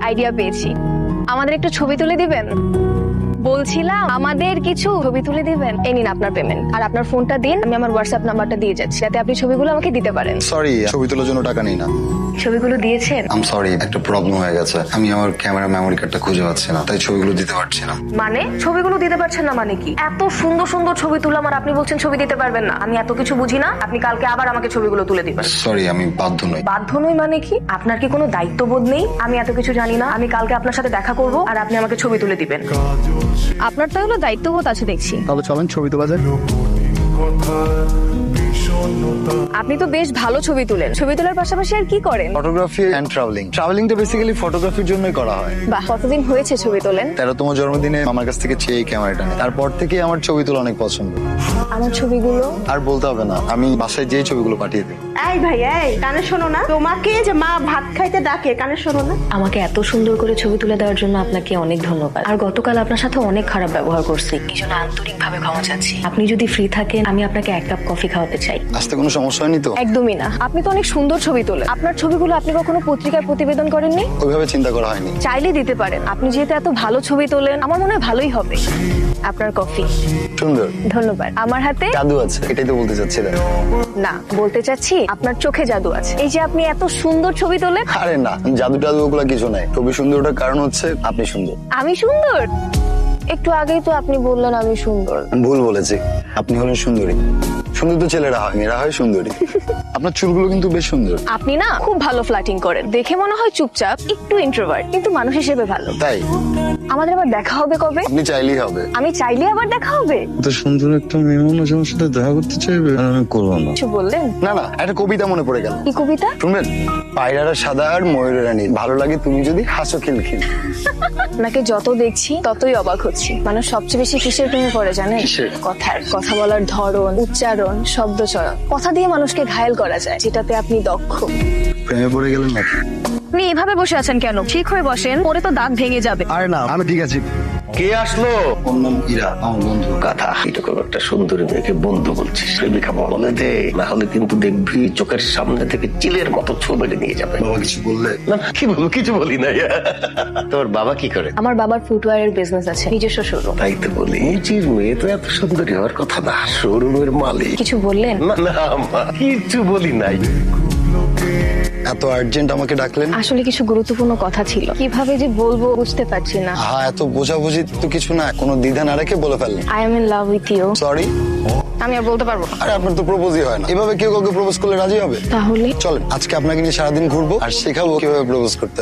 Idea পেয়েছি, আমাদের একটু ছবি তুলে দিবেন? বলছিলাম আমাদের কিছু ছবি তুলে দিবেন। এই নিন আপনার পেমেন্ট, আর আপনার ফোনটা দিন, আমি আমার হোয়াটসঅ্যাপ নাম্বারটা দিয়ে যাচ্ছি, যাতে আপনি ছবিগুলো আমাকে দিতে পারেন। সরি, ছবি তোলার জন্য টাকা নেই না। ছবিগুলো দিয়েছেন? আম সরি, একটা প্রবলেম হয়ে গেছে। আমি আমার ক্যামেরা মেমোরি কার্ডটা খুঁজে পাচ্ছি না, তাই ছবিগুলো দিতে পারছি না। মানে ছবিগুলো দিতে পারছেন না মানে কি? এত সুন্দর সুন্দর ছবি তুললাম আর আপনি বলছেন ছবি দিতে পারবেন না? আমি এত কিছু বুঝি না, আপনি কালকে আবার আমাকে ছবিগুলো তুলে দিবেন। সরি, আমি বাধ্য নই। বাধ্য নই মানে কি? আপনার কি কোনো দায়িত্ববোধ নেই? আমি এত কিছু জানি না? আমি কালকে আপনার সাথে দেখা করব আর আপনি আমাকে ছবি তুলে দিবেন। আপনার তো এগুলো দায়িত্ববোধ আছে দেখছি। তাহলে চলেন ছবি তোলা যাক। আপনি তো বেশ ভালো ছবি তুলেন। ছবি তোলার পাশাপাশি আর কি করেন? Photography and travelling. ট্রাভেলিংটা বেসিক্যালি ফটোগ্রাফির জন্যই করা হয়। বাহ, কতদিন হয়েছে ছবি তোলেন? 13তম জন্মদিনে আমার কাছ থেকে চেয়ে এই ক্যামেরাটা নেই। তারপর থেকে আমার ছবি তোলা অনেক পছন্দ। আমার ছবিগুলো আর বলতে হবে না, আমি বাসায় যেই ছবিগুলো পাঠিয়ে দিই। এই ভাই, এই কানে শোনো না, তোমাকে যে মা ভাত খাইতে ডাকে, কানে শোনো না? আমাকে এত সুন্দর করে ছবি তুলে দেওয়ার জন্য আপনাকে অনেক ধন্যবাদ। আর গতকাল আপনার সাথে অনেক খারাপ ব্যবহার করছি, এই জন্য আন্তরিকভাবে ক্ষমা চাচ্ছি। আপনি যদি ফ্রি থাকেন, আমি আপনাকে 1 কাপ কফি খাওয়াতে চাই। আসতে কোনো সমস্যা হয়নি তো? একদমই না, আপনি তো অনেক সুন্দর ছবি তোলেন। আপনার ছবিগুলো আপনি কখনো পত্রিকায় প্রতিবেদন করেননি? ওইভাবে চিন্তা করা হয়নি। চাইলে দিতে পারেন, আপনি যেহেতু এত ভালো ছবি তোলেন, আমার মনে হয় ভালোই হবে। আপনার কফি। সুন্দর। ধন্যবাদ। আমার হাতে জাদু আছে, এটাই তো বলতে চাচ্ছিলেন? না, বলতে চাচ্ছি আপনার চোখে জাদু আছে। এই যে আপনি এত সুন্দর ছবি তোলেন। আরে না, জাদু টাদু ওগুলা কিছু নাই। ছবি সুন্দর ওটার কারণ হচ্ছে আপনি সুন্দর। আমি সুন্দর? একটু আগেই তো আপনি বললেন আমি সুন্দর। ভুল বলেছি, আপনি হলেন সুন্দরী। সুন্দর তো ছেলেরা হয়, মেয়েরা হয় সুন্দরী। আপনার চুলগুলো কিন্তু বেশ সুন্দর। আপনি না খুব ভালো ফ্লার্টিং করেন। দেখে মনে হয় চুপচাপ, একটু ইন্ট্রোভার্ট, কিন্তু মানুষ হিসেবে ভালো। তাই? আমাদের আবার দেখা হবে কবে? আপনি চাইলেই হবে। আমি চাইলে আবার দেখা হবে? তো সুন্দর একটা মেয়ে মানুষ আমার সাথে দেখা করতে চাইবে, আর আমি করবো না। কিছু বললেন? না না, একটা কবিতা মনে পড়ে গেল। কি কবিতা? শুনবেন? পায়রারা সাদা আর ময়ূরেরা নীল, ভালো লাগে তুমি যদি হাসো খিলখিল। আপনাকে যত দেখছি ততই অবাক হচ্ছি। মানুষ সবচেয়ে বেশি কিসের প্রেমে পড়ে জানেন? কিসের? কথার। কথা বলার ধরন, উচ্চারণ, শব্দচয়ন। কথা দিয়ে মানুষকে ঘায়েল করা যায়, যেটাতে আপনি দক্ষ। প্রেমে পড়ে গেলেন নাকি? আপনি এভাবে বসে আছেন কেন? ঠিক হয়ে বসেন, পরে তো দাঁত ভেঙে যাবে। আরে না, আমি ঠিক আছি। কে আসলো? ওর নাম ইরা, আমার বন্ধু। গাধা, এরকম একটা সুন্দরী মেয়েকে বন্ধু বলছিস? প্রেমিকা বলে দে, না হলে কিন্তু দেখবি চোখের সামনে থেকে চিলের মতো ছবি নিয়ে যাবে। বাবা কিছু বললে? না কি বলবো, কিছু বলি না। তোর বাবা কি করে? আমার বাবার ফুটওয়্যারের বিজনেস আছে, নিজস্ব শোরুম। তাই তো বলি, নিজের মেয়ে তো এত সুন্দরী হওয়ার কথা না, শোরুমের মালিক। কিছু বললেন? না না মা, কিছু বলি নাই। এত আর্জেন্ট আমাকে ডাকলেন? আসলে কিছু গুরুত্বপূর্ণ কথা ছিল, কিভাবে যে বলবো বুঝতে পারছি না। হ্যাঁ, এত বোঝাবুঝি তো কিছু না, কোনো দ্বিধা না রেখে বলে ফেললেন। I am in love with you. Sorry. আমি আর বলতে পারবো না। আরে আপনার তো প্রপোজই হয় না, এভাবে কেউ কাউকে প্রপোজ করলে রাজি হবে? তাহলে চলেন আজকে আপনাকে নিয়ে সারাদিন ঘুরবো আর শেখাবো কিভাবে প্রপোজ করতে।